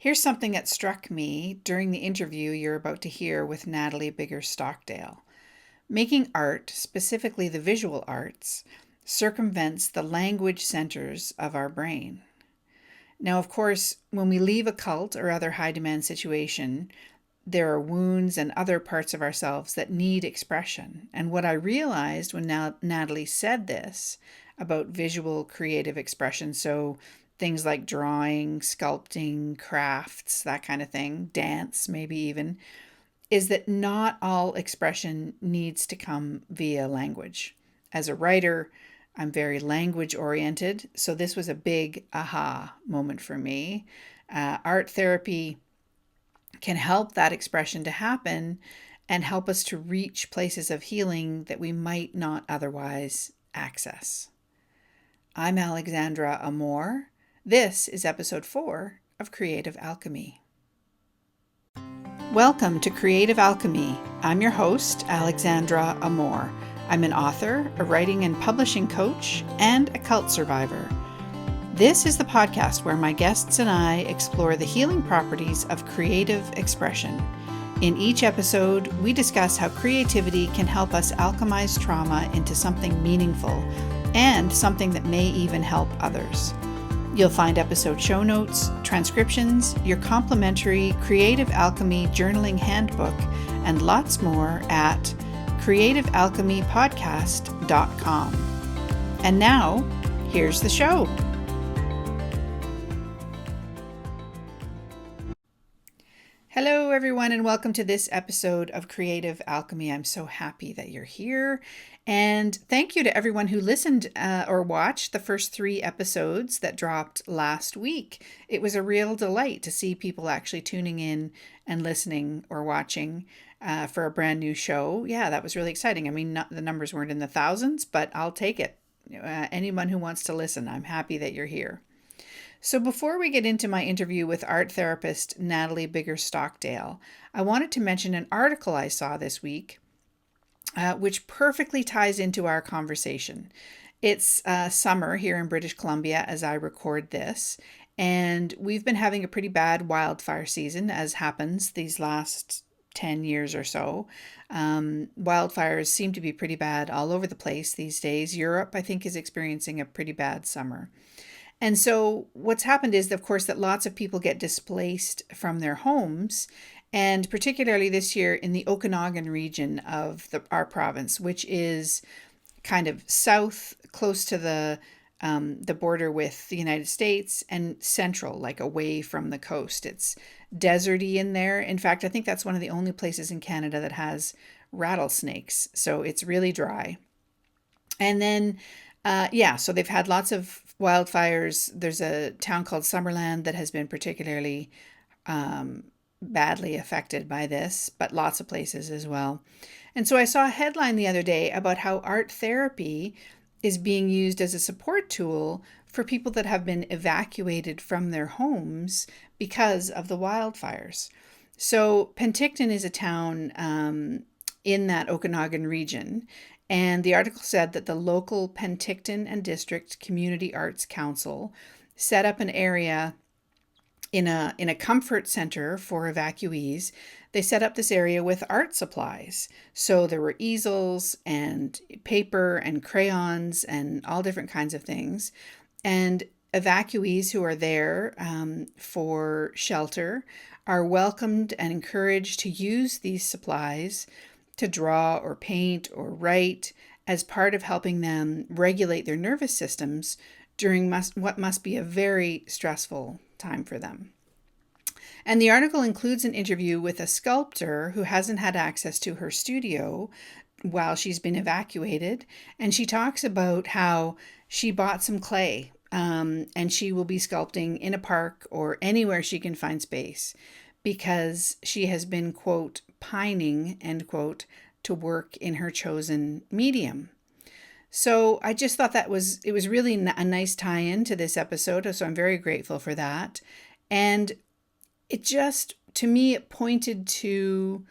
Here's something that struck me during the interview you're about to hear with Natalee Bigger Stockdale. Making art, specifically the visual arts, circumvents the language centers of our brain. Now, of course, when we leave a cult or other high demand situation, there are wounds and other parts of ourselves that need expression. And what I realized when Natalee said this about visual creative expression, so things like drawing, sculpting, crafts, that kind of thing, dance maybe even, is that not all expression needs to come via language. As a writer, I'm very language oriented, so this was a big aha moment for me. Art therapy can help that expression to happen and help us to reach places of healing that we might not otherwise access. I'm Alexandra Amor. This is episode 4 of Creative Alchemy. Welcome to Creative Alchemy. I'm your host, Alexandra Amor. I'm an author, a writing and publishing coach, and a cult survivor. This is the podcast where my guests and I explore the healing properties of creative expression. In each episode, we discuss how creativity can help us alchemize trauma into something meaningful and something that may even help others. You'll find episode show notes, transcriptions, your complimentary Creative Alchemy journaling handbook, and lots more at creativealchemypodcast.com. And now, here's the show. Hello, everyone, and welcome to this episode of Creative Alchemy. I'm so happy that you're here. And thank you to everyone who listened or watched the first 3 episodes that dropped last week. It was a real delight to see people actually tuning in and listening or watching for a brand new show. Yeah, that was really exciting. I mean, the numbers weren't in the thousands, but I'll take it. Anyone who wants to listen, I'm happy that you're here. So before we get into my interview with art therapist Natalee Bigger Stockdale, I wanted to mention an article I saw this week, which perfectly ties into our conversation. It's summer here in British Columbia as I record this, and we've been having a pretty bad wildfire season, as happens these last 10 years or so. Wildfires seem to be pretty bad all over the place these days. Europe, I think, is experiencing a pretty bad summer. And so what's happened is, of course, that lots of people get displaced from their homes, and particularly this year in the Okanagan region of our province, which is kind of south, close to the border with the United States, and central, like away from the coast. It's deserty in there. In fact, I think that's one of the only places in Canada that has rattlesnakes. So it's really dry. And then, so they've had lots of wildfires. There's a town called Summerland that has been particularly badly affected by this, but lots of places as well. And so I saw a headline the other day about how art therapy is being used as a support tool for people that have been evacuated from their homes because of the wildfires. So Penticton is a town in that Okanagan region. And the article said that the local Penticton and District Community Arts Council set up an area in a comfort center for evacuees. They set up this area with art supplies. So there were easels and paper and crayons and all different kinds of things. And evacuees who are there for shelter are welcomed and encouraged to use these supplies to draw or paint or write as part of helping them regulate their nervous systems during what must be a very stressful time for them. And the article includes an interview with a sculptor who hasn't had access to her studio while she's been evacuated. And she talks about how she bought some clay and she will be sculpting in a park or anywhere she can find space because she has been, quote, pining, end quote, to work in her chosen medium. So I just thought it was really a nice tie-in to this episode. So I'm very grateful for that. And it just, to me, it pointed to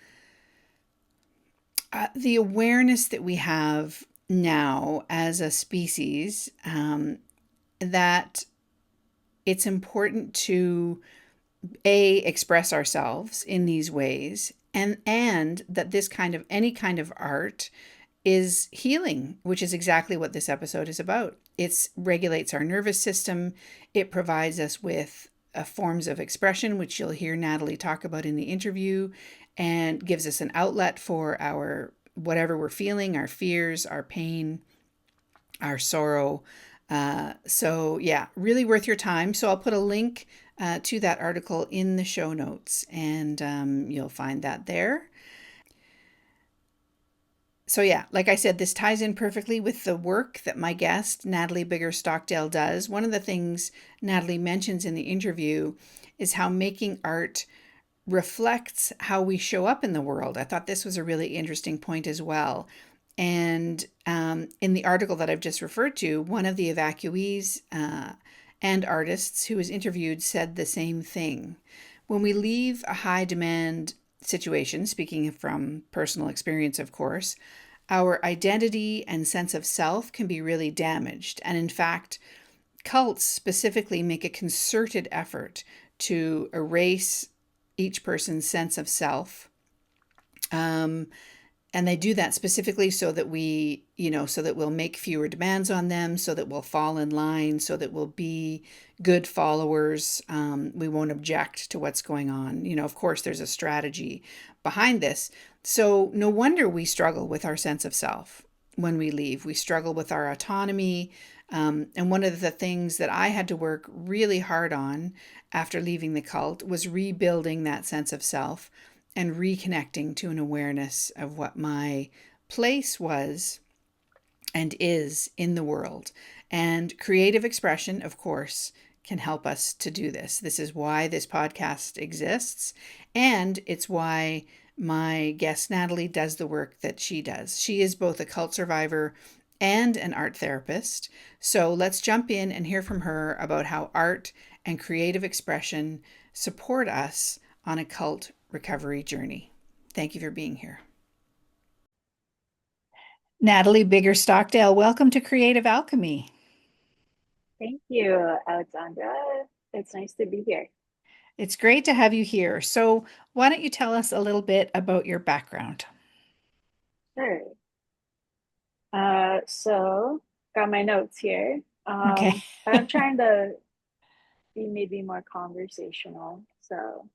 the awareness that we have now as a species, that it's important to express ourselves in these ways, and that this kind of any kind of art is healing, which is exactly what this episode is about. It regulates our nervous system. It provides us with forms of expression, which you'll hear Natalee talk about in the interview, and gives us an outlet for our whatever we're feeling, our fears, our pain, our sorrow. So, yeah, really worth your time. So, I'll put a link to that article in the show notes, and you'll find that there. So, yeah, like I said, this ties in perfectly with the work that my guest, Natalee Bigger Stockdale, does. One of the things Natalee mentions in the interview is how making art reflects how we show up in the world. I thought this was a really interesting point as well. And in the article that I've just referred to, one of the evacuees and artists who was interviewed said the same thing. When we leave a high demand situation, speaking from personal experience, of course, our identity and sense of self can be really damaged. And in fact, cults specifically make a concerted effort to erase each person's sense of self. Um, and they do that specifically so that so that we'll make fewer demands on them, so that we'll fall in line, so that we'll be good followers. We won't object to what's going on. Of course, there's a strategy behind this. So no wonder we struggle with our sense of self when we leave. We struggle with our autonomy. And one of the things that I had to work really hard on after leaving the cult was rebuilding that sense of self and reconnecting to an awareness of what my place was and is in the world. And creative expression, of course, can help us to do this. This is why this podcast exists, and it's why my guest Natalee does the work that she does. She is both a cult survivor and an art therapist. So let's jump in and hear from her about how art and creative expression support us on a cult recovery journey. Thank you for being here. Natalee Bigger Stockdale, welcome to Creative Alchemy. Thank you, Alexandra. It's nice to be here. It's great to have you here. So, why don't you tell us a little bit about your background? Sure. So got my notes here. Okay. But I'm trying to be maybe more conversational. So,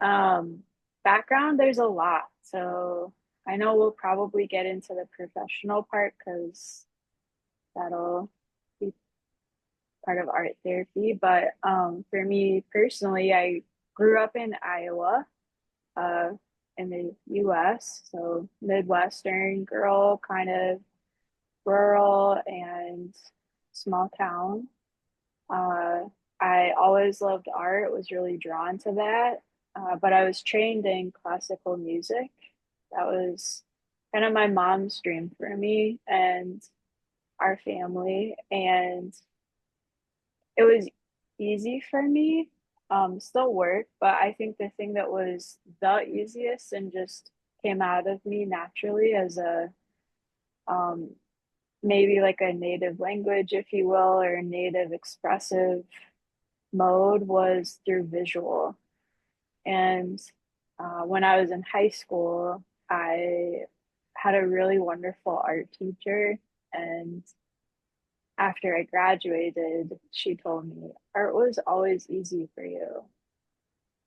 um, background, there's a lot. So I know we'll probably get into the professional part because that'll be part of art therapy. But for me personally, I grew up in Iowa, uh, in the US. So Midwestern girl, kind of rural and small town. Uh, I always loved art, was really drawn to that. But I was trained in classical music. That was kind of my mom's dream for me and our family. And it was easy for me, still work, but I think the thing that was the easiest and just came out of me naturally as a um, maybe like a native language, if you will, or a native expressive mode was through visual. And when I was in high school, I had a really wonderful art teacher. And after I graduated, she told me art was always easy for you.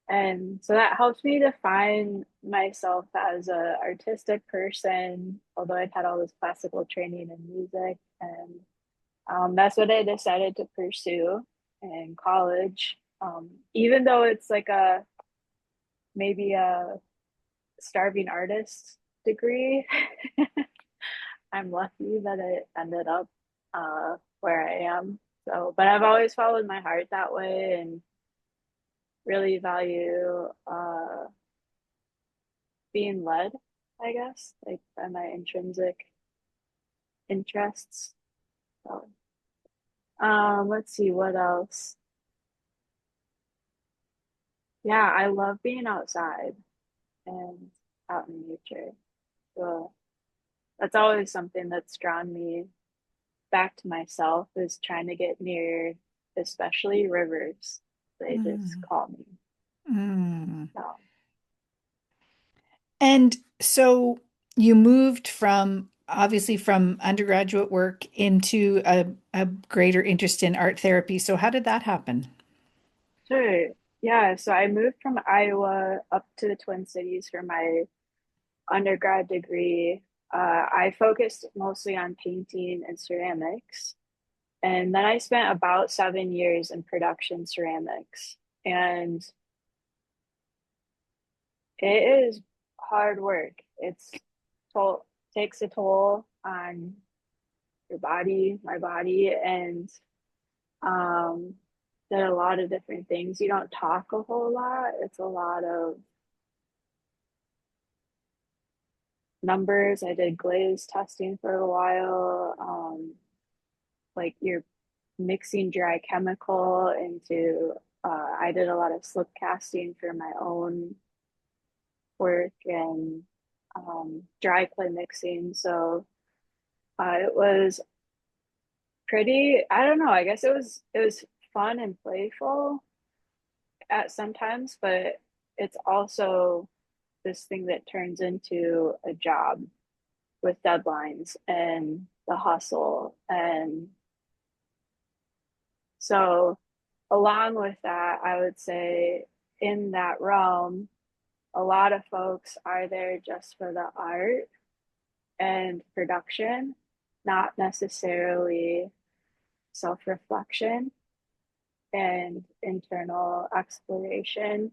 And so that helped me define myself as a artistic person, although I'd had all this classical training in music. And that's what I decided to pursue in college. Even though it's like a maybe a starving artist degree, I'm lucky that it ended up where I am. So, but I've always followed my heart that way and really value being led, I guess, like by my intrinsic interests. So, let's see what else. Yeah, I love being outside and out in nature. So that's always something that's drawn me back to myself is trying to get near, especially rivers. They just Mm, call me. Mm. So, And so you moved from obviously from undergraduate work into a greater interest in art therapy. So how did that happen? sure. Yeah, so I moved from Iowa up to the Twin Cities for my undergrad degree. I focused mostly on painting and ceramics. And then I spent about 7 years in production ceramics. And it is hard work. It's toll takes a toll on your body, my body, and um there are a lot of different things. You don't talk a whole lot. It's a lot of numbers. I did glaze testing for a while. Like you're mixing dry chemical into I did a lot of slip casting for my own work and dry clay mixing. So it was pretty, I don't know, I guess it was fun and playful at sometimes, but it's also this thing that turns into a job with deadlines and the hustle. And so along with that, I would say in that realm, a lot of folks are there just for the art and production, not necessarily self reflection and internal exploration.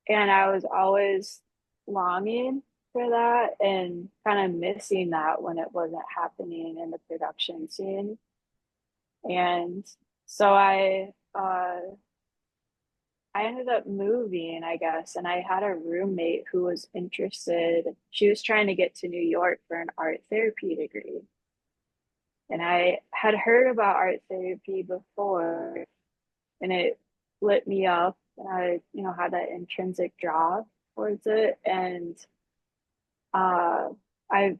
And I was always longing for that and kind of missing that when it wasn't happening in the production scene. And so I ended up moving, I guess, and I had a roommate who was interested. She was trying to get to New York for an art therapy degree. And I had heard about art therapy before, and it lit me up. And I, had that intrinsic draw towards it. And uh, I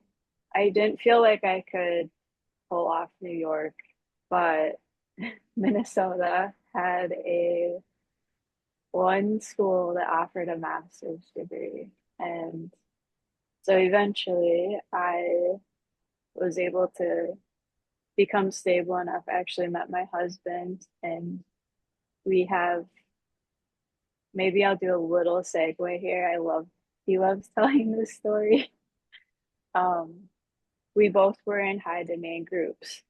I didn't feel like I could pull off New York, but Minnesota had a one school that offered a master's degree. And so eventually I was able to become stable enough. I actually met my husband, and we have, maybe I'll do a little segue here. He loves telling this story. Um, we both were in high demand groups,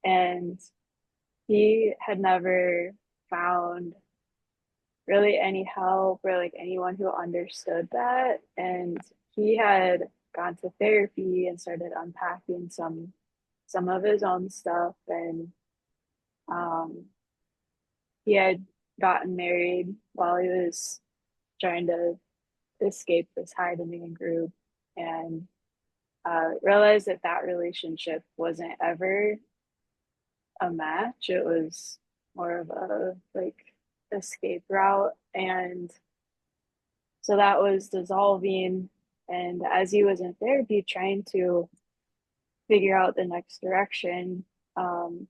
and he had never found really any help or like anyone who understood that. And he had gone to therapy and started unpacking some of his own stuff. And um, he had gotten married while he was trying to escape this high demand group, and realized that that relationship wasn't ever a match. It was more of a like escape route. And so that was dissolving. And as he was in therapy trying to figure out the next direction, um,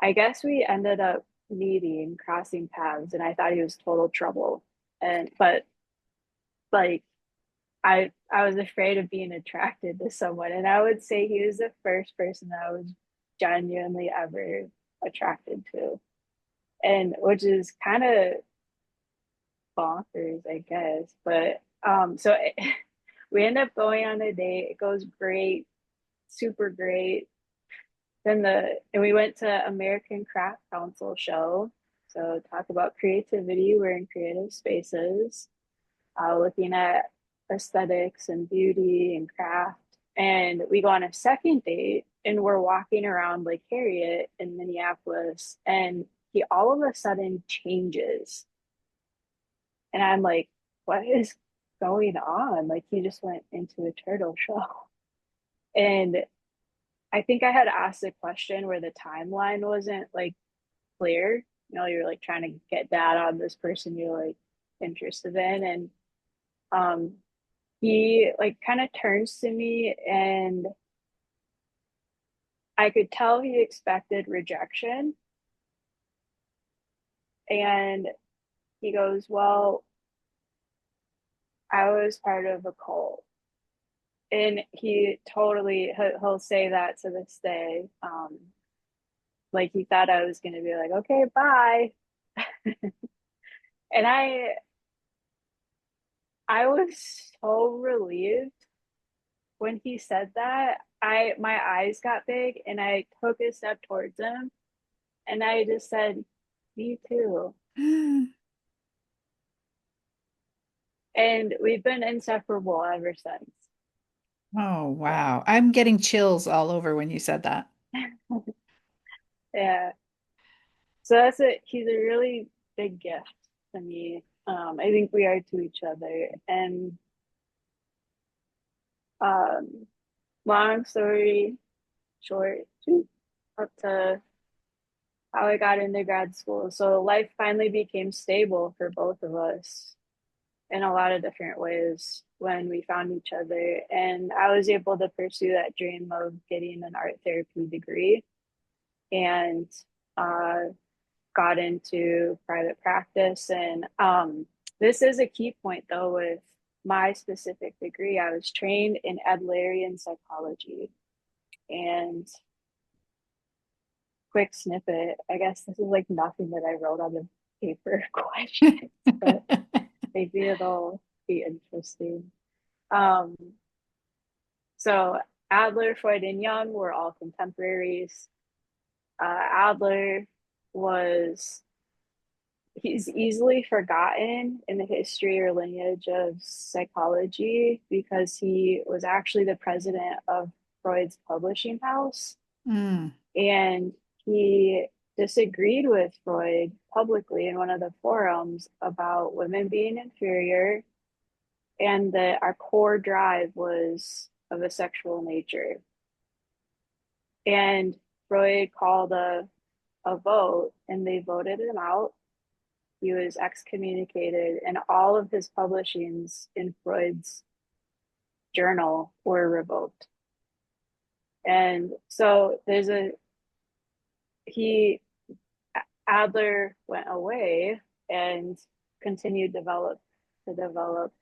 I guess we ended up meeting, crossing paths, and I thought he was total trouble. And but like I was afraid of being attracted to someone, and I would say he was the first person that I was genuinely ever attracted to, and which is kind of bonkers, I guess. But we end up going on a date. It goes great, super great. And we went to American Craft Council show. So talk about creativity. We're in creative spaces, looking at aesthetics and beauty and craft. And we go on a second date, and we're walking around Lake Harriet in Minneapolis, and he all of a sudden changes. And I'm like, what is going on? Like he just went into a turtle shell. And I think I had asked a question where the timeline wasn't like clear. You're like trying to get data on this person you're like interested in. And um he like kind of turns to me, and I could tell he expected rejection. And he goes, well, I was part of a cult. And he totally, he'll say that to this day. Like he thought I was going to be like, okay, bye. And I was so relieved when he said that. My eyes got big and I took a step towards him and I just said, me too. And we've been inseparable ever since. Oh, Yeah. wow. I'm getting chills all over when you said that. Yeah. So that's it. He's a really big gift to me. I think we are to each other. And um, long story short, up to how I got into grad school. So life finally became stable for both of us in a lot of different ways when we found each other. And I was able to pursue that dream of getting an art therapy degree and uh, got into private practice. And this is a key point, though, with my specific degree. I was trained in Adlerian psychology. And quick snippet, I guess this is like nothing that I wrote on the paper questions, but maybe it'll be interesting. Um, so Adler, Freud, and Jung were all contemporaries. Adler was he's easily forgotten in the history or lineage of psychology because he was actually the president of Freud's publishing house Mm. and he disagreed with Freud publicly in one of the forums about women being inferior and that our core drive was of a sexual nature. And Freud called a vote and they voted him out. He was excommunicated, and all of his publishings in Freud's journal were revoked. And so he, Adler went away and continued to develop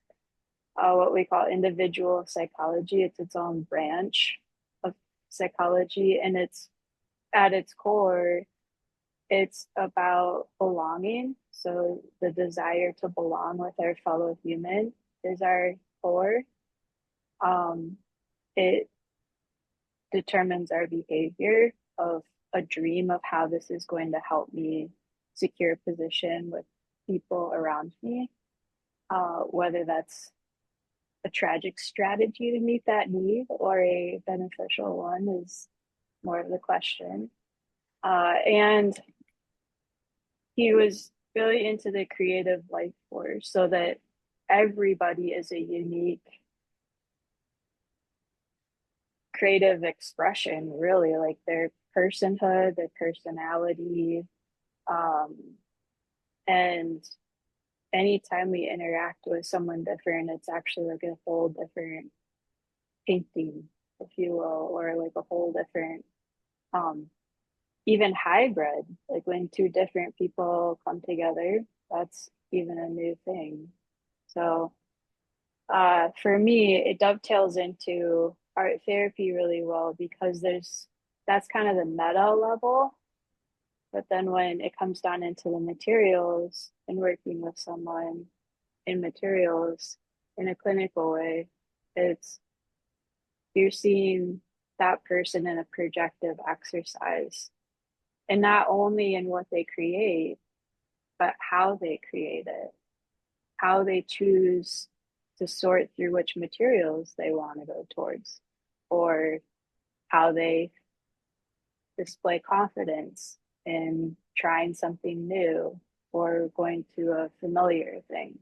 what we call individual psychology. It's its own branch of psychology, and it's at its core, it's about belonging. So the desire to belong with our fellow human is our core. Um, it determines our behavior of a dream of how this is going to help me secure a position with people around me, whether that's a tragic strategy to meet that need or a beneficial one is more of the question. And he was really into the creative life force so that everybody is a unique creative expression, really, like their personhood, their personality. Um, and anytime we interact with someone different, it's actually like a whole different painting, if you will, or like a whole different, um, even hybrid, like when two different people come together, that's even a new thing. So for me, it dovetails into art therapy really well because that's kind of the meta level. But then when it comes down into the materials and working with someone in materials in a clinical way, it's you're seeing that person in a projective exercise. And not only in what they create, but how they create it, how they choose to sort through which materials they want to go towards, or how they display confidence in trying something new or going to a familiar thing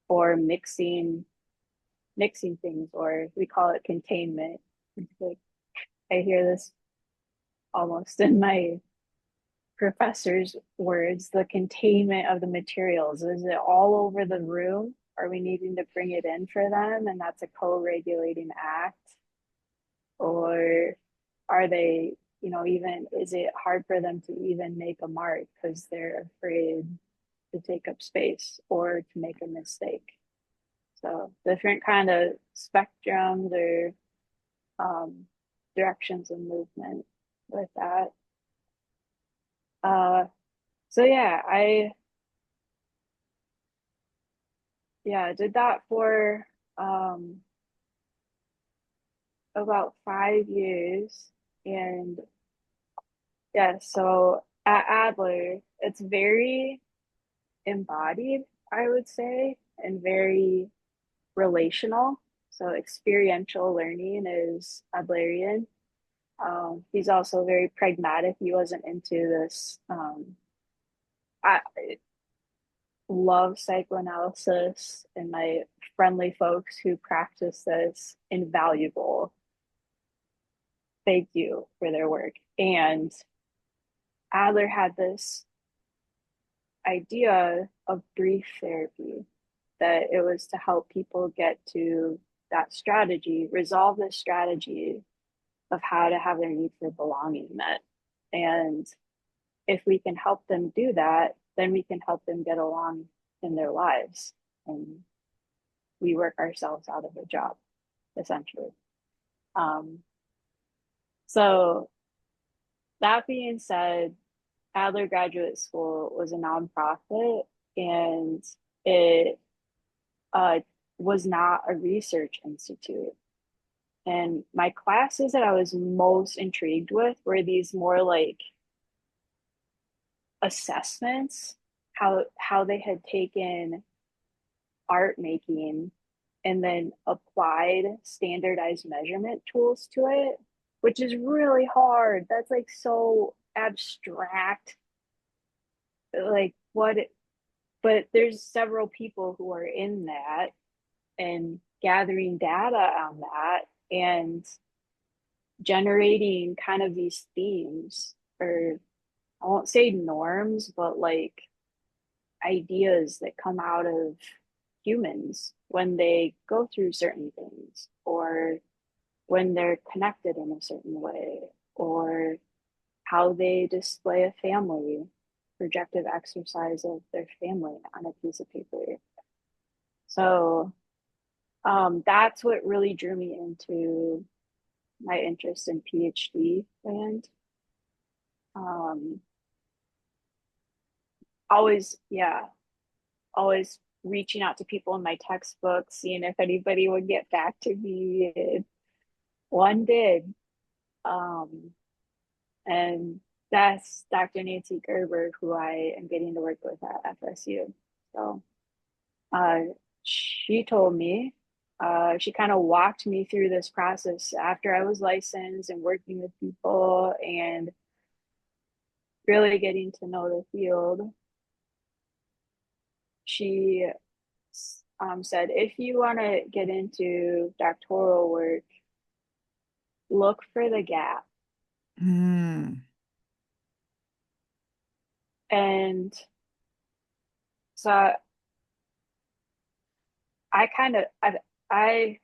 or mixing things, or we call it containment. Like, I hear this almost in my professor's words, the containment of the materials. Is it all over the room? Are we needing to bring it in for them? And that's a co regulating act? Or are they even is it hard for them to even make a mark because they're afraid to take up space or to make a mistake. So different kind of spectrums or directions of movement with that. Uh, so I did that for um, about 5 years, and yeah, so at Adler, it's very embodied, I would say, and very relational. So experiential learning is Adlerian. He's also very pragmatic. He wasn't into this. I love psychoanalysis, and my friendly folks who practice this, invaluable. Thank you for their work. And Adler had this idea of brief therapy, that it was to help people get to that strategy, resolve this strategy of how to have their need for belonging met. And if we can help them do that, then we can help them get along in their lives. And we work ourselves out of a job, essentially. Um, so, that being said, Adler Graduate School was a nonprofit, and it uh, was not a research institute. And my classes that I was most intrigued with were these more like assessments, how they had taken art making and then applied standardized measurement tools to it, which is really hard. That's like so abstract. Like what it, but there's several people who are in that and gathering data on that and generating kind of these themes, or I won't say norms, but like ideas that come out of humans when they go through certain things, or when they're connected in a certain way, or how they display a family, projective exercise of their family on a piece of paper. So that's what really drew me into my interest in PhD land. Um, always, yeah, always reaching out to people in my textbooks, seeing if anybody would get back to me. And one did. Um, and that's Dr. Nancy Gerber, who I am getting to work with at FSU. So uh, she told me, she kind of walked me through this process after I was licensed and working with people and really getting to know the field. She said, if you want to get into doctoral work, look for the gap. Mm. And so I kind of I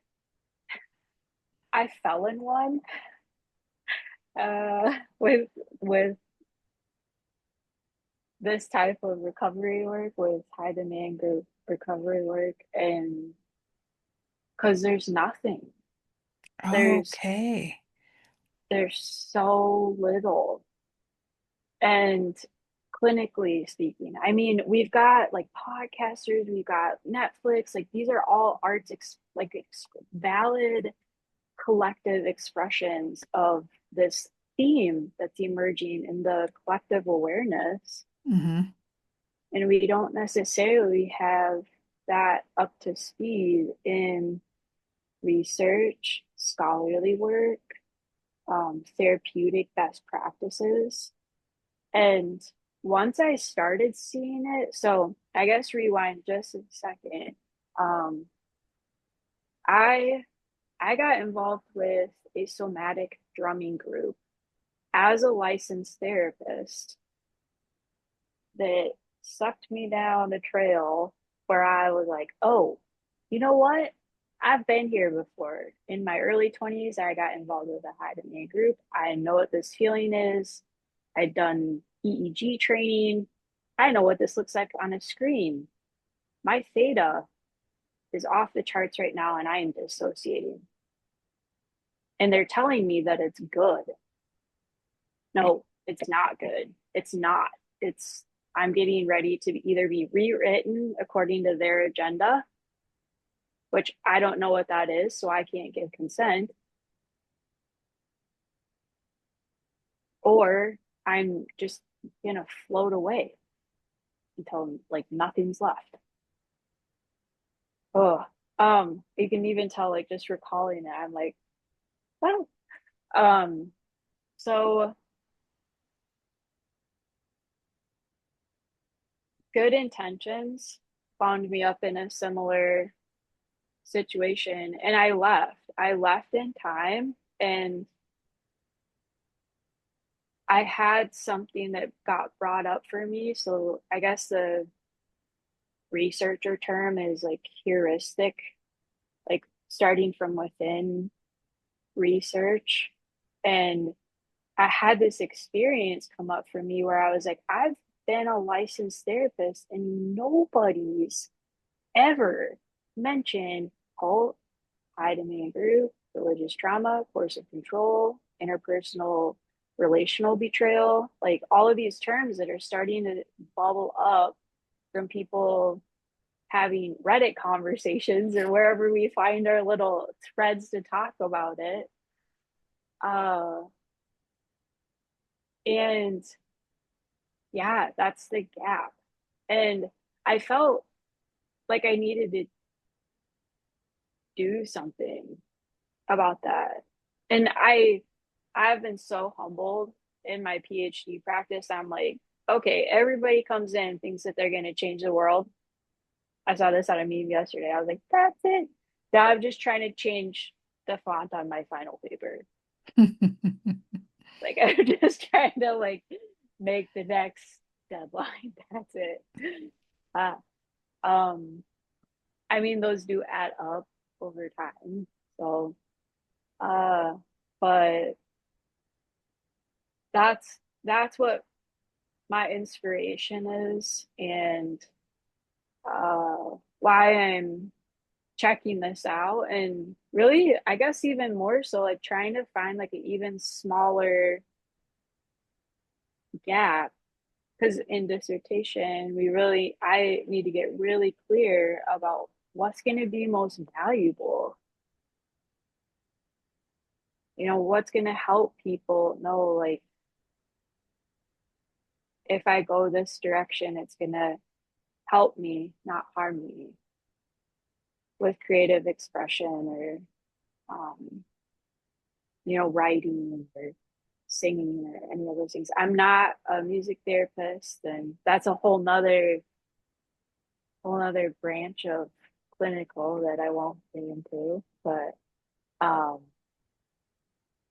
I fell in one with this type of recovery work, with high demand group recovery work, and because there's Okay. there's so little. And clinically speaking, I mean, we've got like podcasters, we've got Netflix, like these are all valid collective expressions of this theme that's emerging in the collective awareness. Hmm. And we don't necessarily have that up to speed in research, scholarly work, therapeutic best practices. And once I started seeing it, so I guess rewind just a second. Um, I I got involved with a somatic drumming group as a licensed therapist that sucked me down a trail where I was like, oh, you know what? I've been here before. In my early 20s, I got involved with a high demand group. I know what this feeling is. I'd done EEG training. I know what this looks like on a screen. My theta is off the charts right now, and I am dissociating. And they're telling me that it's good. No, it's not good. It's not. It's, I'm getting ready to either be rewritten according to their agenda, which I don't know what that is, so I can't give consent, or I'm just gonna float away until like nothing's left. Oh, you can even tell like just recalling it, I'm like, well, um, so good intentions found me up in a similar situation, and I left. I left in time, and I had something that got brought up for me. So I guess the researcher term is like heuristic, like starting from within research. And I had this experience come up for me where I was like, I've been a licensed therapist and nobody's ever mentioned cult, high demand group, religious trauma, coercive control, interpersonal relational betrayal, like all of these terms that are starting to bubble up from people having Reddit conversations or wherever we find our little threads to talk about it. Uh, and yeah, that's the gap. And I felt like I needed to do something about that. And I've been so humbled in my PhD practice. I'm like, okay, everybody comes in, thinks that they're going to change the world. I saw this at a meme yesterday. I was like, that's it. Now I'm just trying to change the font on my final paper. Like I'm just trying to like make the next deadline. That's it. Uh, um, I mean, those do add up over time. So, uh, but that's what my inspiration is, and why I'm checking this out, and really I guess even more so like trying to find like an even smaller gap, because in dissertation we really I need to get really clear about what's going to be most valuable, what's going to help people know, like if I go this direction it's going to help me, not harm me, with creative expression or um, writing or singing or any of those things. I'm not a music therapist, and that's a whole nother branch of clinical that I won't get into. But um,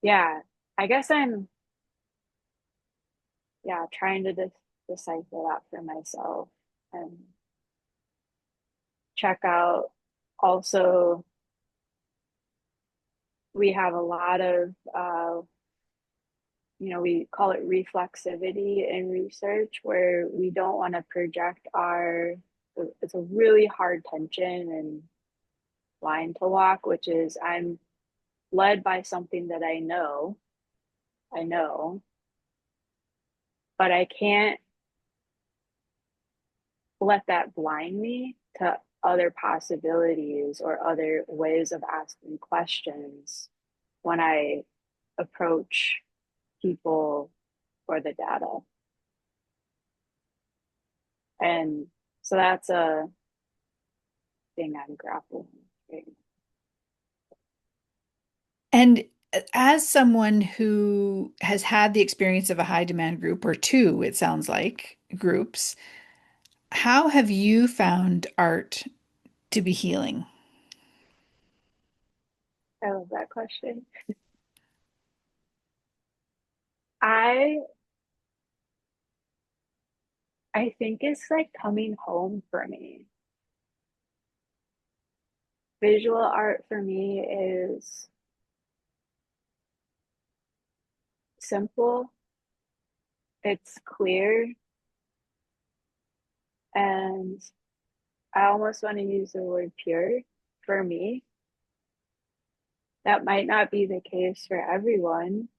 yeah, I guess I'm trying to decipher that for myself and check out. Also, we have a lot of we call it reflexivity in research, where we don't want to project it's a really hard tension and line to walk, which is I'm led by something that I know, but I can't let that blind me to other possibilities or other ways of asking questions when I approach people for the data. And so that's a thing I'm grappling with. And as someone who has had the experience of a high demand group or two, it sounds like groups, how have you found art to be healing? I love that question. I I think it's like coming home for me. Visual art for me is simple, it's clear, and I almost want to use the word pure for me. That might not be the case for everyone.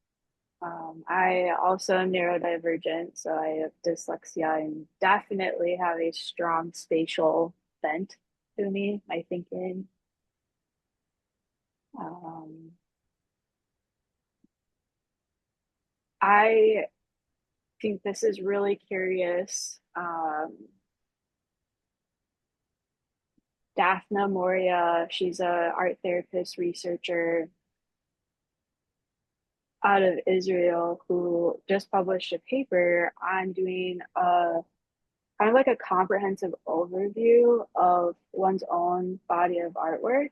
I also am neurodivergent, so I have dyslexia and definitely have a strong spatial bent to me, my thinking. Um, I think this is really curious. Daphne Moria, she's a art therapist researcher out of Israel who just published a paper on doing a kind of like a comprehensive overview of one's own body of artwork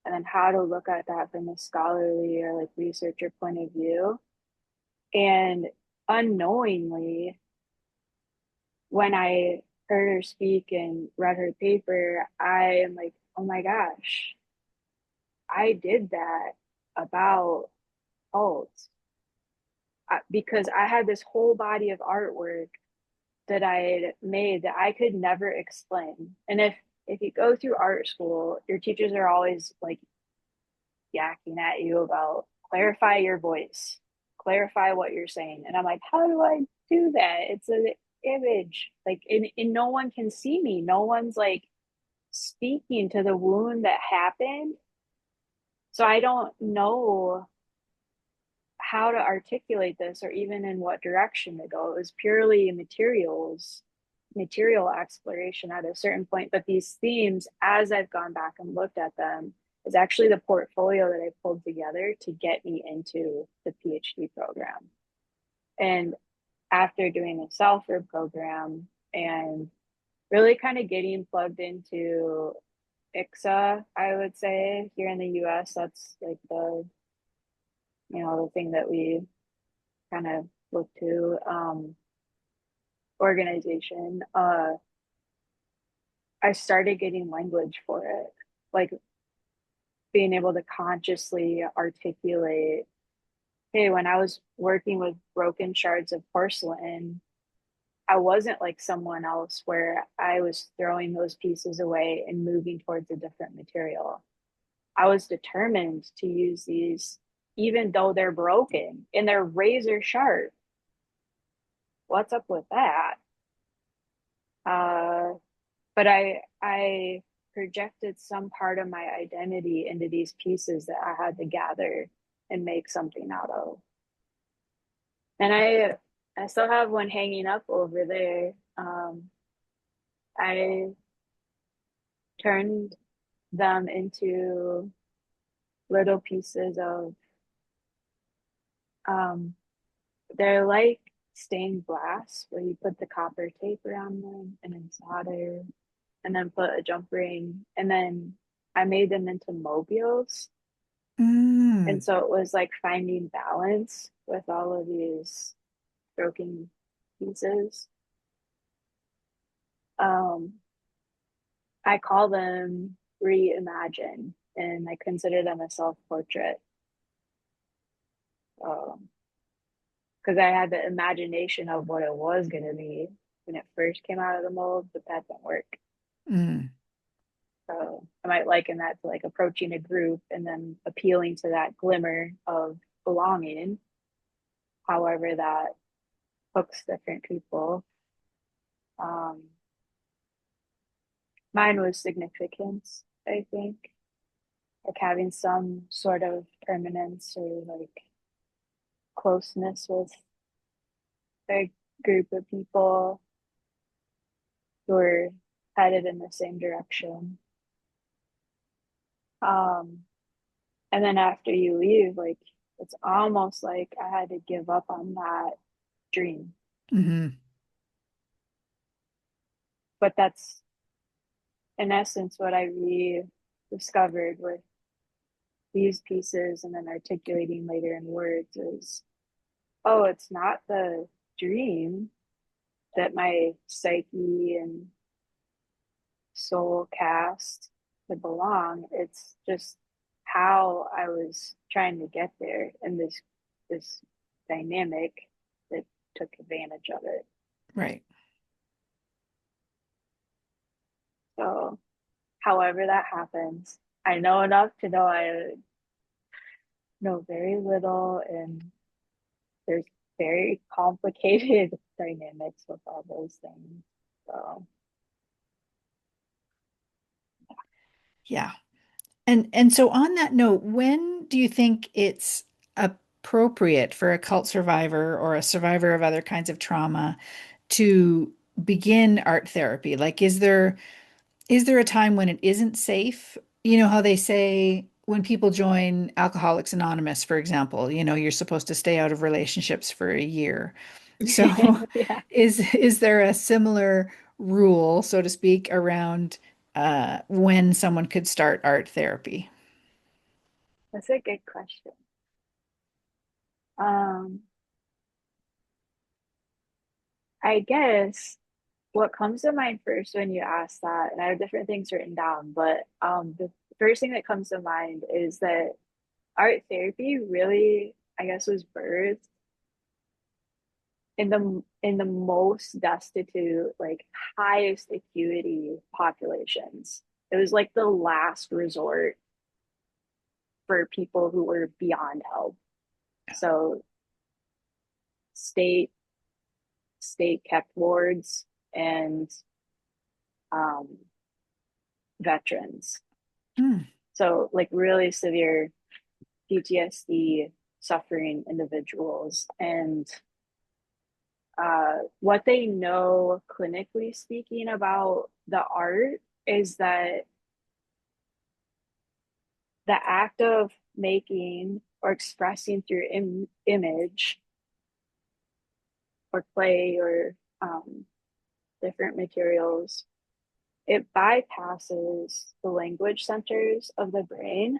and then how to look at that from a scholarly or like researcher point of view. And unknowingly, when I heard her speak and read her paper, I am like, oh my gosh, I did that about cults because I had this whole body of artwork that I had made that I could never explain. And if you go through art school, your teachers are always like yakking at you about clarify your voice, clarify what you're saying. And I'm like, how do I do that? It's an image. Like and no one can see me. No one's like speaking to the wound that happened. So I don't know how to articulate this or even in what direction to go. It was purely material exploration at a certain point. But these themes, as I've gone back and looked at them, is actually the portfolio that I pulled together to get me into the PhD program. And after doing the Salford program and really kind of getting plugged into ICSA, I would say here in the US, that's like the thing that we kind of look to organization. I started getting language for it, like being able to consciously articulate, hey, when I was working with broken shards of porcelain, I wasn't like someone else where I was throwing those pieces away and moving towards a different material. I was determined to use these even though they're broken and they're razor sharp. What's up with that? Uh, but I projected some part of my identity into these pieces that I had to gather and make something out of. And I still have one hanging up over there. I turned them into little pieces of um, they're like stained glass where you put the copper tape around them and then solder and then put a jump ring and then I made them into mobiles. And Mm. so it was like finding balance with all of these broken pieces. Um, I call them reimagine and I consider them a self portrait. Because I had the imagination of what it was going to be when it first came out of the mold, but that didn't work. Mm. So I might liken that to like approaching a group and then appealing to that glimmer of belonging, however that hooks different people. Um, Mine was significance, I think, like having some sort of permanence or like closeness with a group of people who are headed in the same direction. Um, and then after you leave, like it's almost like I had to give up on that dream. Hmm. But that's in essence what I rediscovered with these pieces and then articulating later in words is, oh, it's not the dream that my psyche and soul cast. to belong. It's just how I was trying to get there, and this dynamic that took advantage of it. Right. So, however that happens, I know enough to know I know very little, and there's very complicated dynamics with all those things. So, Yeah. And so on that note, when do you think it's appropriate for a cult survivor or a survivor of other kinds of trauma to begin art therapy? Like, is there a time when it isn't safe? You know how they say when people join Alcoholics Anonymous, for example, you're supposed to stay out of relationships for a year. So yeah, is there a similar rule, so to speak, around when someone could start art therapy? that's a good question. Um, I guess what comes to mind first when you ask that, and I have different things written down, but the first thing that comes to mind is that art therapy really, I guess, was birthed in the most destitute, like highest acuity populations. It was like the last resort for people who were beyond help. So state state kept wards and um, veterans. Hmm. So like really severe PTSD suffering individuals, and what they know clinically speaking about the art is that the act of making or expressing through image or play or different materials, it bypasses the language centers of the brain.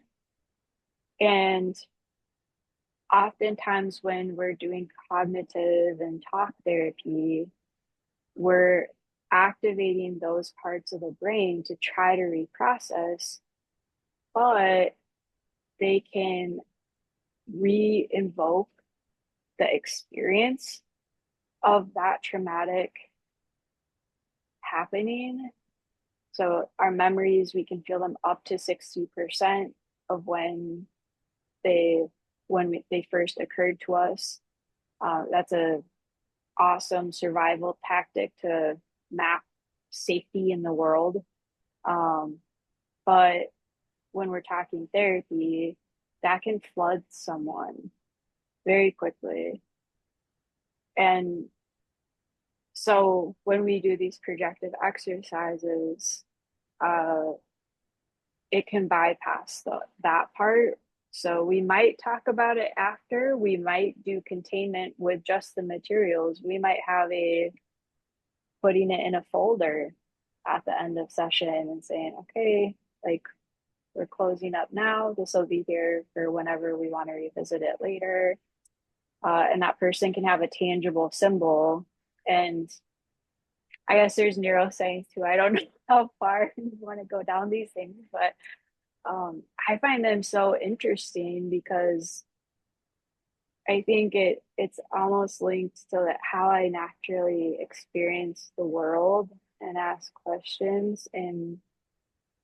And oftentimes, when we're doing cognitive and talk therapy, we're activating those parts of the brain to try to reprocess, but they can re invoke the experience of that traumatic happening. So, our memories, we can feel them up to 60% of they they first occurred to us. That's a awesome survival tactic to map safety in the world. Um, but when we're talking therapy, that can flood someone very quickly. And so when we do these projective exercises, uh, it can bypass that part. So we might talk about it after. We might do containment with just the materials. We might have a putting it in a folder at the end of session and saying, okay, like we're closing up now. This will be here for whenever we want to revisit it later. And that person can have a tangible symbol. And I guess there's neuroscience too. I don't know how far you want to go down these things, but I find them so interesting because I think it's almost linked to how I naturally experience the world and ask questions and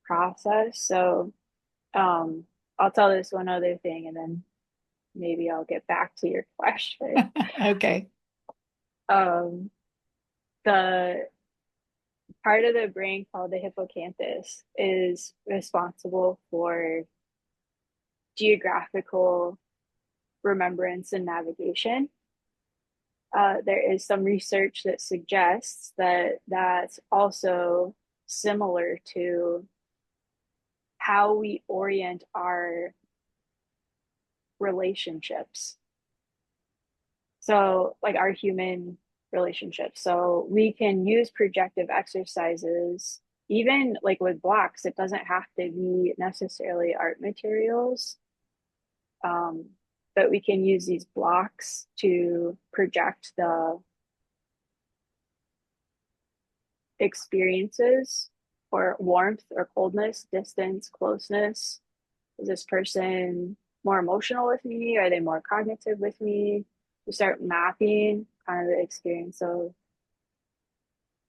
process. So I'll tell this one other thing and then maybe I'll get back to your question. Okay. Um, the part of the brain called the hippocampus is responsible for geographical remembrance and navigation. There is some research that suggests that that's also similar to how we orient our relationships. So, like our human relationships. So, we can use projective exercises, even like with blocks, it doesn't have to be necessarily art materials. Um, but we can use these blocks to project the experiences or warmth or coldness, distance, closeness. Is this person more emotional with me? Are they more cognitive with me? We start mapping kind of the experience of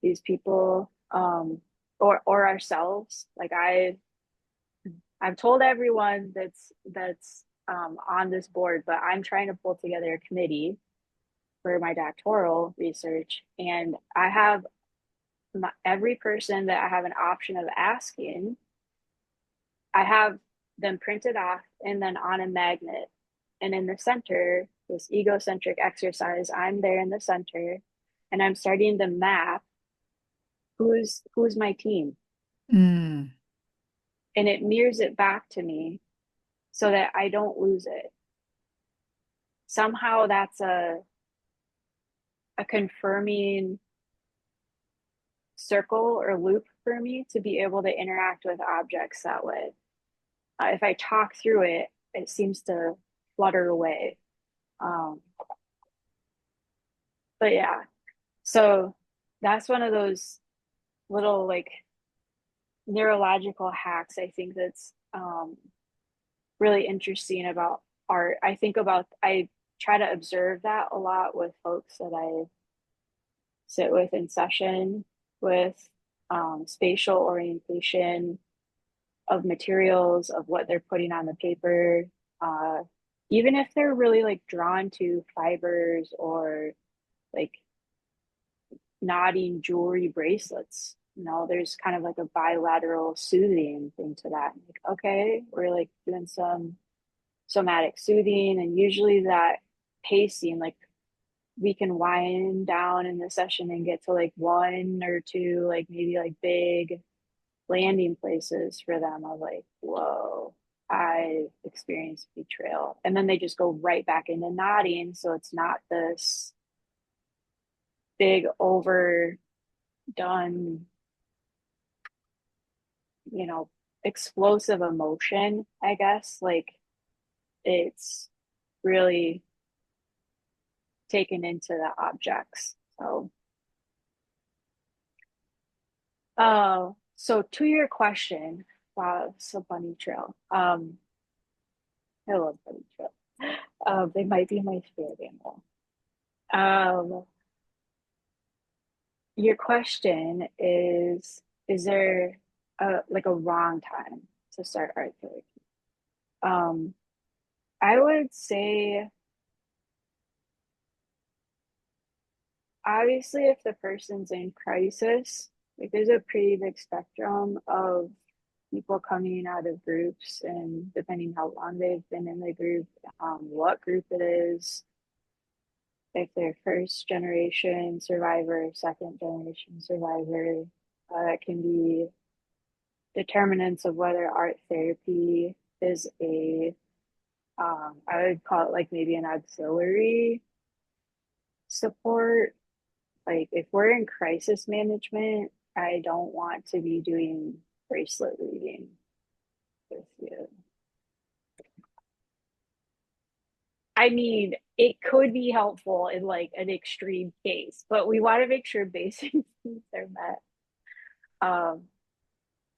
these people, or ourselves. Like I've told everyone that's on this board, but I'm trying to pull together a committee for my doctoral research, and I have every person that I have an option of asking, I have them printed off and then on a magnet. And in the center, this egocentric exercise, I'm there in the center and I'm starting to map who's my team. Mm. And it mirrors it back to me so that I don't lose it. Somehow that's a confirming circle or loop for me to be able to interact with objects that way. If I talk through it, it seems to flutter away. Um, but yeah, so that's one of those little like neurological hacks I think that's really interesting about art. I try to observe that a lot with folks that I sit with in session with spatial orientation of materials, of what they're putting on the paper. Uh, Even if they're really like drawn to fibers or like knotting jewelry bracelets, there's kind of like a bilateral soothing thing to that. Like, okay, we're like doing some somatic soothing, and usually that pacing, like we can wind down in the session and get to like one or two, like maybe like big landing places for them of like, whoa, I experienced betrayal. And then they just go right back into nodding. So it's not this big overdone, you know, explosive emotion, I guess. Like it's really taken into the objects. So to your question, wow, it's a bunny trail. I love bunny trail. They might be my spirit animal. Um, your question is there like a wrong time to start art therapy? Um, I would say obviously if the person's in crisis, like there's a pretty big spectrum of people coming out of groups, and depending how long they've been in the group, what group it is, if they're first generation survivor, second generation survivor, that can be determinants of whether art therapy is I would call it like maybe an auxiliary support. Like if we're in crisis management, I don't want to be doing bracelet reading with you. I mean, it could be helpful in like an extreme case, but we want to make sure basic needs are met. Um,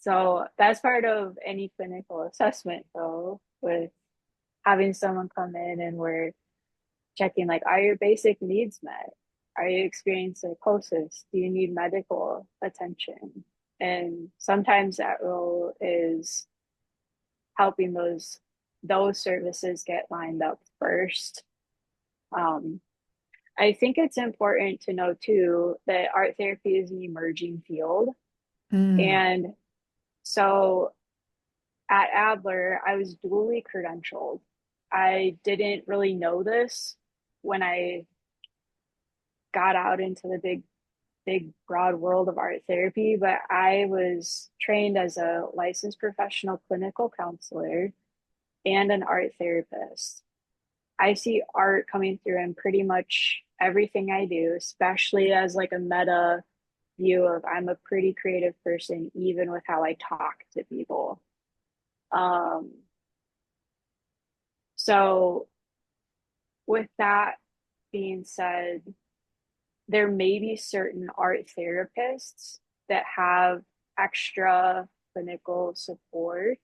so that's part of any clinical assessment, though, with having someone come in and we're checking like, are your basic needs met? Are you experiencing psychosis? Do you need medical attention? And sometimes that role is helping those services get lined up first. Um, I think it's important to know too that art therapy is an emerging field. Mm. And so at Adler, I was dually credentialed. I didn't really know this when I got out into the big, broad world of art therapy, but I was trained as a licensed professional clinical counselor and an art therapist. I see art coming through in pretty much everything I do, especially as like a meta view of I'm a pretty creative person, even with how I talk to people. Um, so with that being said, there may be certain art therapists that have extra clinical support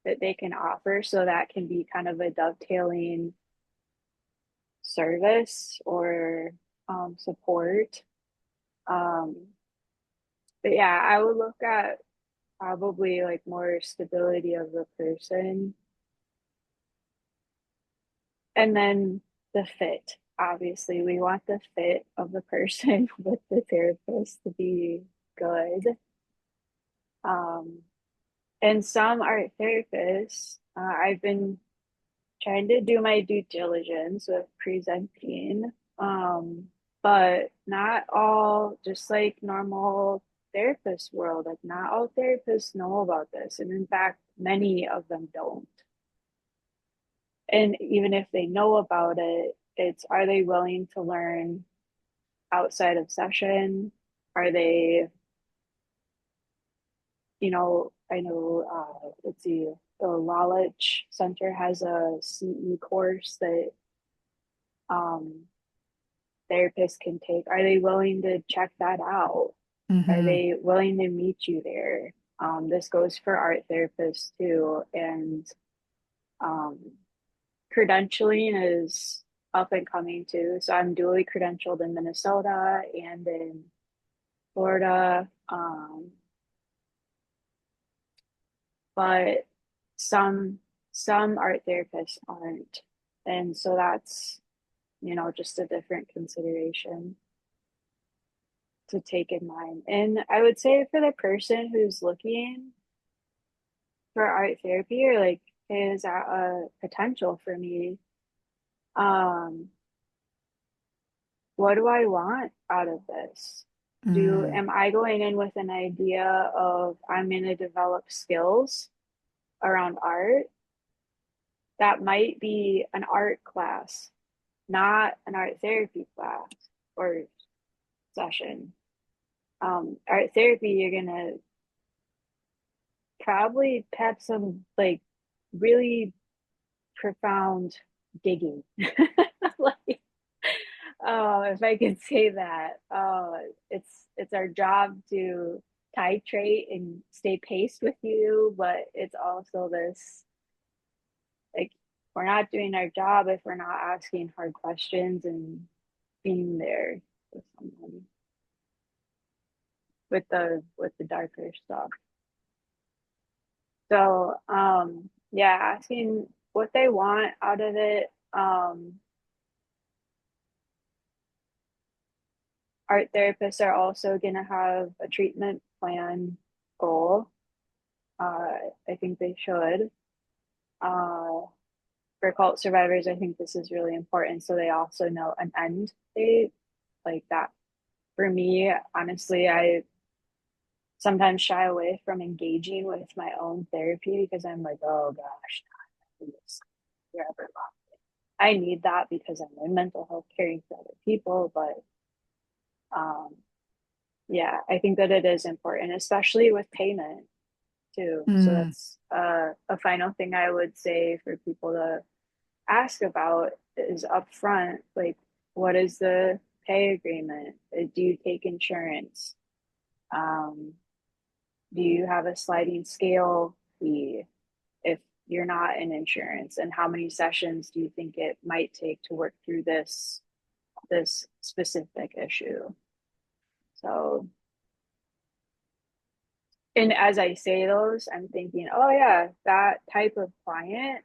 that they can offer, so that can be kind of a dovetailing service or support. Um, but yeah, I would look at probably like more stability of the person, and then the fit. Obviously, we want the fit of the person with the therapist to be good. Um, and some art therapists, I've been trying to do my due diligence with presenting, um, but not all, just like normal therapist world, like not all therapists know about this. And in fact, many of them don't. And even if they know about it, it's, are they willing to learn outside of session? Are they, I know, let's see, the Lalich Center has a CE course that um, therapists can take. Are they willing to check that out? Are Mm-hmm. they willing to meet you there? This goes for art therapists too. And um, credentialing is up and coming too. So I'm dually credentialed in Minnesota and in Florida. But some some art therapists aren't. And so that's, just a different consideration to take in mind. And I would say for the person who's looking for art therapy, or like, is that a potential for me? Um, what do I want out of this? Mm. Am I going in with an idea of I'm going to develop skills around art? That might be an art class, not an art therapy class or session. Art therapy, you're gonna probably have some like really profound digging. Like, if I could say that, it's our job to titrate and stay paced with you, but it's also this, like, we're not doing our job if we're not asking hard questions and being there with someone with the darker stuff. So, yeah, asking what they want out of it. Art therapists are also going to have a treatment plan goal. I think they should. Uh, for cult survivors, I think this is really important. So they also know an end date, like that. For me, honestly, I sometimes shy away from engaging with my own therapy because I'm like, oh gosh, forever long. I need that because I'm in mental health caring for other people. But um, yeah, I think that it is important, especially with payment too. So Mm. that's a final thing I would say for people to ask about is upfront, like, what is the pay agreement? Do you take insurance? Um, do you have a sliding scale fee if you're not in insurance? And how many sessions do you think it might take to work through this specific issue? So, and as I say those, I'm thinking, oh yeah, that type of client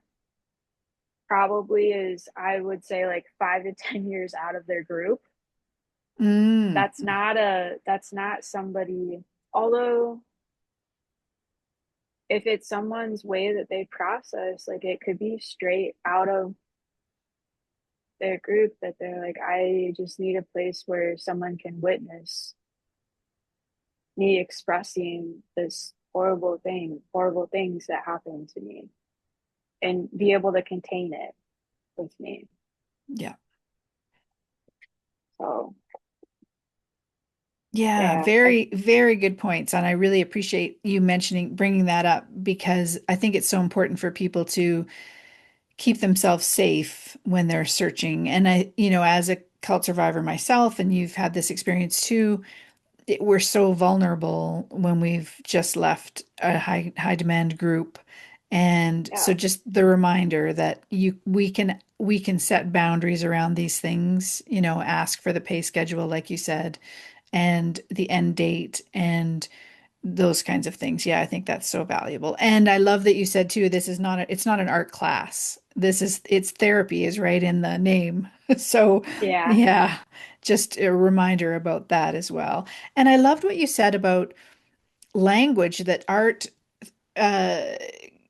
probably is, I would say, like 5 to 10 years out of their group. Mm. That's not somebody, although if it's someone's way that they process, like it could be straight out of their group that they're like, I just need a place where someone can witness me expressing this horrible things that happen to me, and be able to contain it with me. Yeah. So Yeah, yeah, I very, very good points. And I really appreciate you bringing that up because I think it's so important for people to keep themselves safe when they're searching. And as a cult survivor myself, and you've had this experience too, we're so vulnerable when we've just left a high demand group. And so Yeah, just the reminder that we can set boundaries around these things, ask for the pay schedule, like you said, and the end date and those kinds of things. Yeah, I think that's so valuable. And I love that you said too, it's not an art class. It's therapy is right in the name. So yeah, yeah, just a reminder about that as well. And I loved what you said about language, that art uh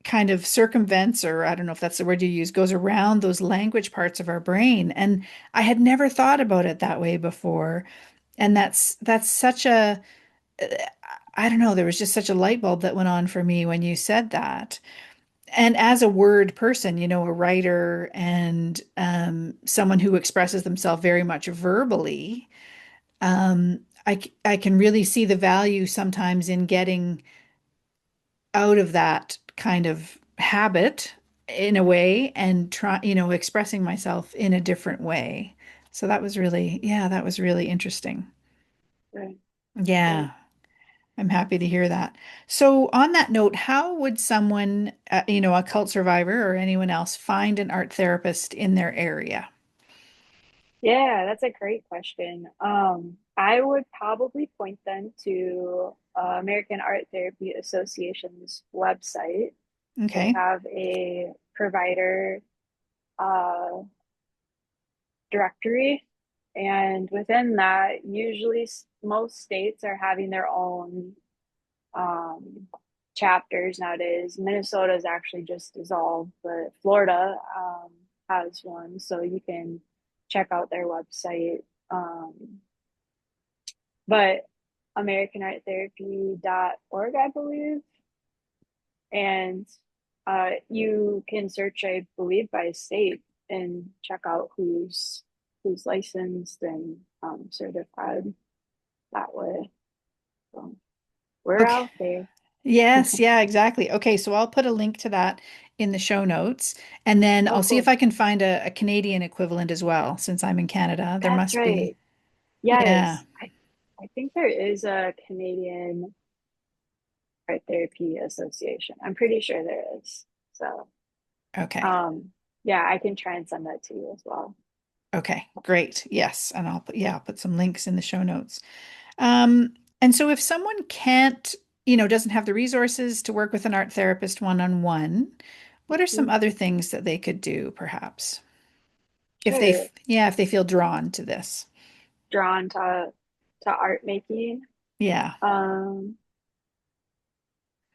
kind of circumvents, or I don't know if that's the word you use, goes around those language parts of our brain. And I had never thought about it that way before. And that's such a I don't know, there was just such a light bulb that went on for me when you said that. And as a word person, a writer and someone who expresses themselves very much verbally, I can really see the value sometimes in getting out of that kind of habit in a way and expressing myself in a different way. So that was really interesting. right, right. Yeah. I'm happy to hear that. So, on that note, how would someone, a cult survivor or anyone else, find an art therapist in their area? Yeah, that's a great question. I would probably point them to American Art Therapy Association's website. They Okay. have a provider uh, directory, and within that, usually most states are having their own um, chapters nowadays. Minnesota's actually just dissolved, but Florida has one, so you can check out their website. But AmericanArtTherapy.org, I believe, and you can search, I believe, by state and check out who's licensed and certified that way. So we're Okay. out there. Yes, yeah, exactly. Okay, so I'll put a link to that in the show notes, and then Oh, I'll see if cool. I can find a Canadian equivalent as well, since I'm in Canada. There That's must be. right. Yeah. Yes, I think there is a Canadian Art Therapy Association. I'm pretty sure there is. So, Okay. um, yeah, I can try and send that to you as well. Okay, great. Yes, and I'll put some links in the show notes. Um, and so if someone can't, doesn't have the resources to work with an art therapist one-on-one, what are some Mhm. other things that they could do, perhaps? Sure. If they feel drawn to this. Drawn to art making. Yeah. Um,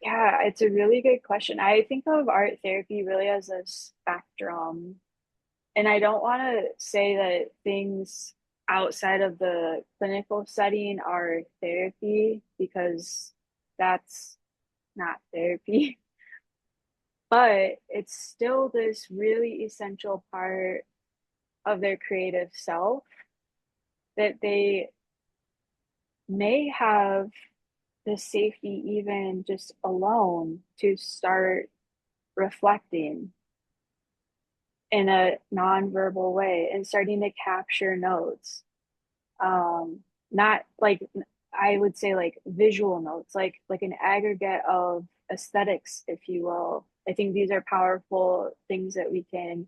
yeah, it's a really good question. I think of art therapy really as a spectrum. And I don't want to say that things outside of the clinical setting are therapy because that's not therapy, but it's still this really essential part of their creative self that they may have the safety, even just alone, to start reflecting in a nonverbal way and starting to capture notes. Not like, I would say, like visual notes, like an aggregate of aesthetics, if you will. I think these are powerful things that we can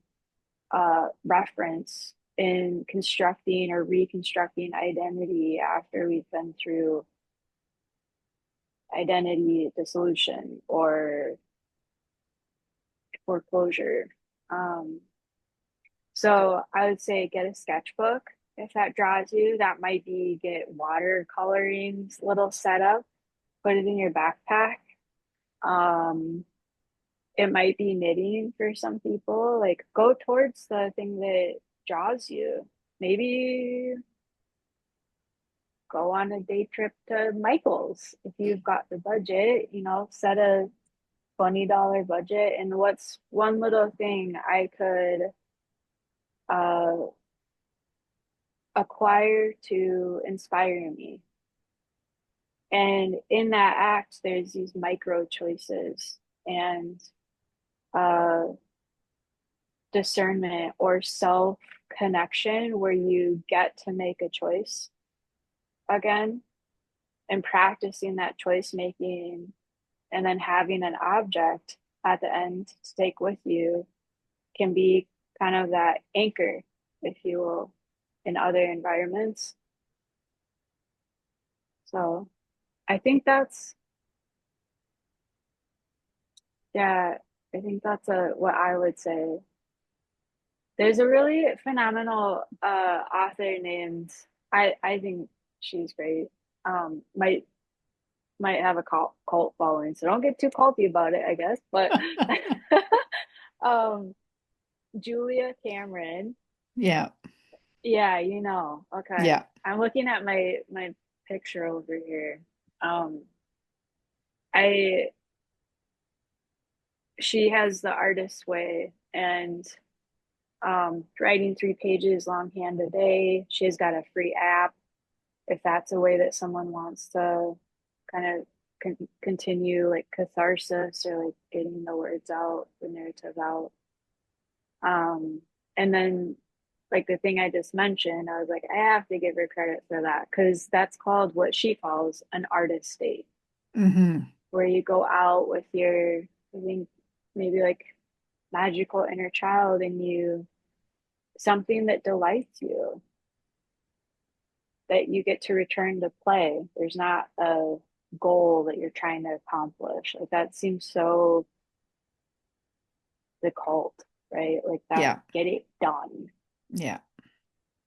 reference in constructing or reconstructing identity after we've been through identity dissolution or foreclosure. Um, so I would say get a sketchbook if that draws you. That might be get watercoloring little setup, put it in your backpack. Um, it might be knitting for some people. Like go towards the thing that draws you. Maybe go on a day trip to Michael's if you've got the budget, set a $20 budget. And what's one little thing I could uh, acquire to inspire me? And in that act, there's these micro choices and uh, discernment or self connection where you get to make a choice again. and practicing that choice making, and then having an object at the end to take with you can be kind of that anchor, if you will, in other environments. So I think that's, yeah, I think that's what I would say. There's a really phenomenal author named, I think she's great. Might have a cult following, so don't get too culty about it, I guess. But um, Julia Cameron, Yeah. yeah, you know. Okay, Yeah. I'm looking at my picture over here. Um, I She has the artist's way, and writing 3 pages longhand a day. She's got a free app if that's a way that someone wants to kind of continue like catharsis or like getting the words out, the narrative out. Um, and then like the thing I just mentioned, I was like, I have to give her credit for that because that's called what she calls an artist state, Mm-hmm. where you go out with your, I think maybe like magical inner child and you something that delights you that you get to return to play. There's not a goal that you're trying to accomplish. Like that seems so the cult, right? Like that, Yeah. get it done. Yeah.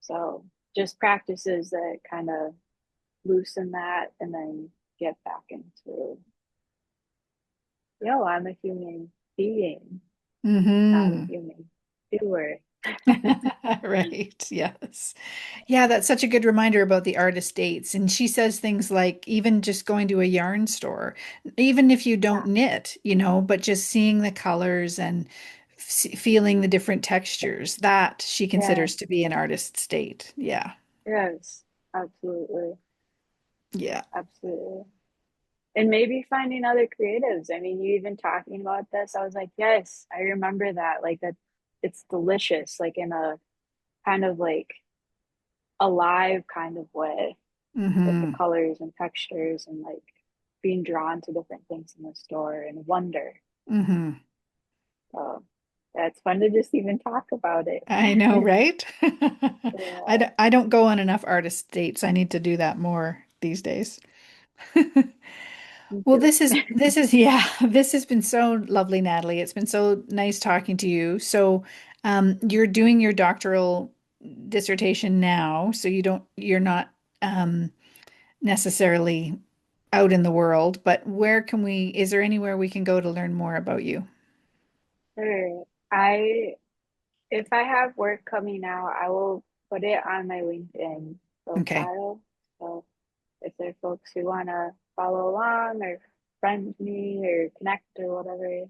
So just practices that kind of loosen that and then get back into, yo, I'm a human being, not a Mm-hmm. human doer. Right. Yes. Yeah, that's such a good reminder about the artist dates. And she says things like even just going to a yarn store, even if you don't Yeah, knit, but just seeing the colors and feeling the different textures, that she yeah, considers to be an artist state. Yeah. yes, absolutely, Yeah. absolutely. And maybe finding other creatives. I mean, you even talking about this, I was like, yes, I remember that. Like that, it's delicious, like in a kind of like alive kind of way with the Mm-hmm. colors and textures and like being drawn to different things in the store and wonder. Mm-hmm. So that's fun to just even talk about it. I know, right? Yeah, I don't go on enough artist dates. I need to do that more these days. me Well, too. this is yeah, this has been so lovely, Natalie. It's been so nice talking to you. So, you're doing your doctoral dissertation now, so you're not necessarily out in the world, but is there anywhere we can go to learn more about you? Sure. I If I have work coming out, I will put it on my LinkedIn Okay, profile. So if there are folks who want to follow along or friend me or connect or whatever,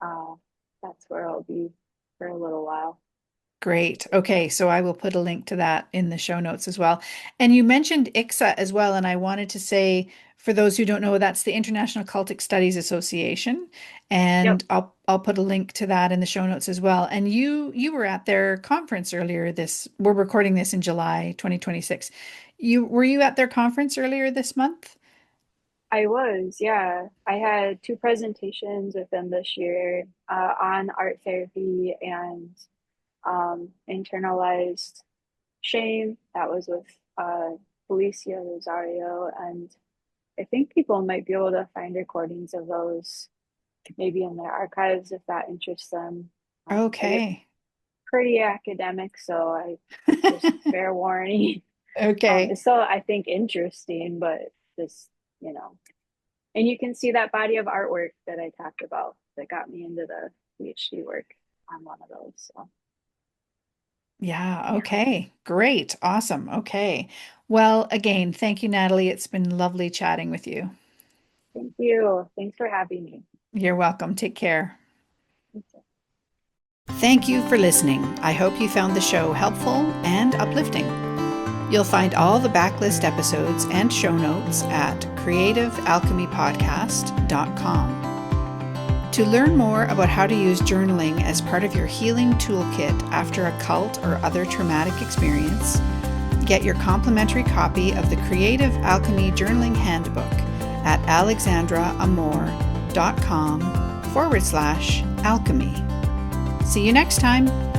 uh, that's where I'll be for a little while. great. Okay, so I will put a link to that in the show notes as well. And you mentioned ICSA as well, and I wanted to say, for those who don't know, that's the International Cultic Studies Association, Yep, and I'll put a link to that in the show notes as well. And you were at their conference earlier this. We're recording this in July 2026. You at their conference earlier this month? I was. Yeah, I had 2 presentations with them this year on art therapy and internalized shame. That was with Felicia Rosario, and I think people might be able to find recordings of those maybe in their archives if that interests them. I get Okay. pretty academic, so I just fair warning. Okay. It's still, I think, interesting, but just, you know, and you can see that body of artwork that I talked about that got me into the PhD work on one of those. So, Yeah, yeah, okay. Great. Awesome. Okay. Well, again, thank you, Natalie. It's been lovely chatting with you. thank you. Thanks for having me. You're welcome. Take care. Thank you for listening. I hope you found the show helpful and uplifting. You'll find all the backlist episodes and show notes at creativealchemypodcast.com. To learn more about how to use journaling as part of your healing toolkit after a cult or other traumatic experience, Get your complimentary copy of the Creative Alchemy Journaling Handbook at alexandraamor.com/alchemy. See you next time.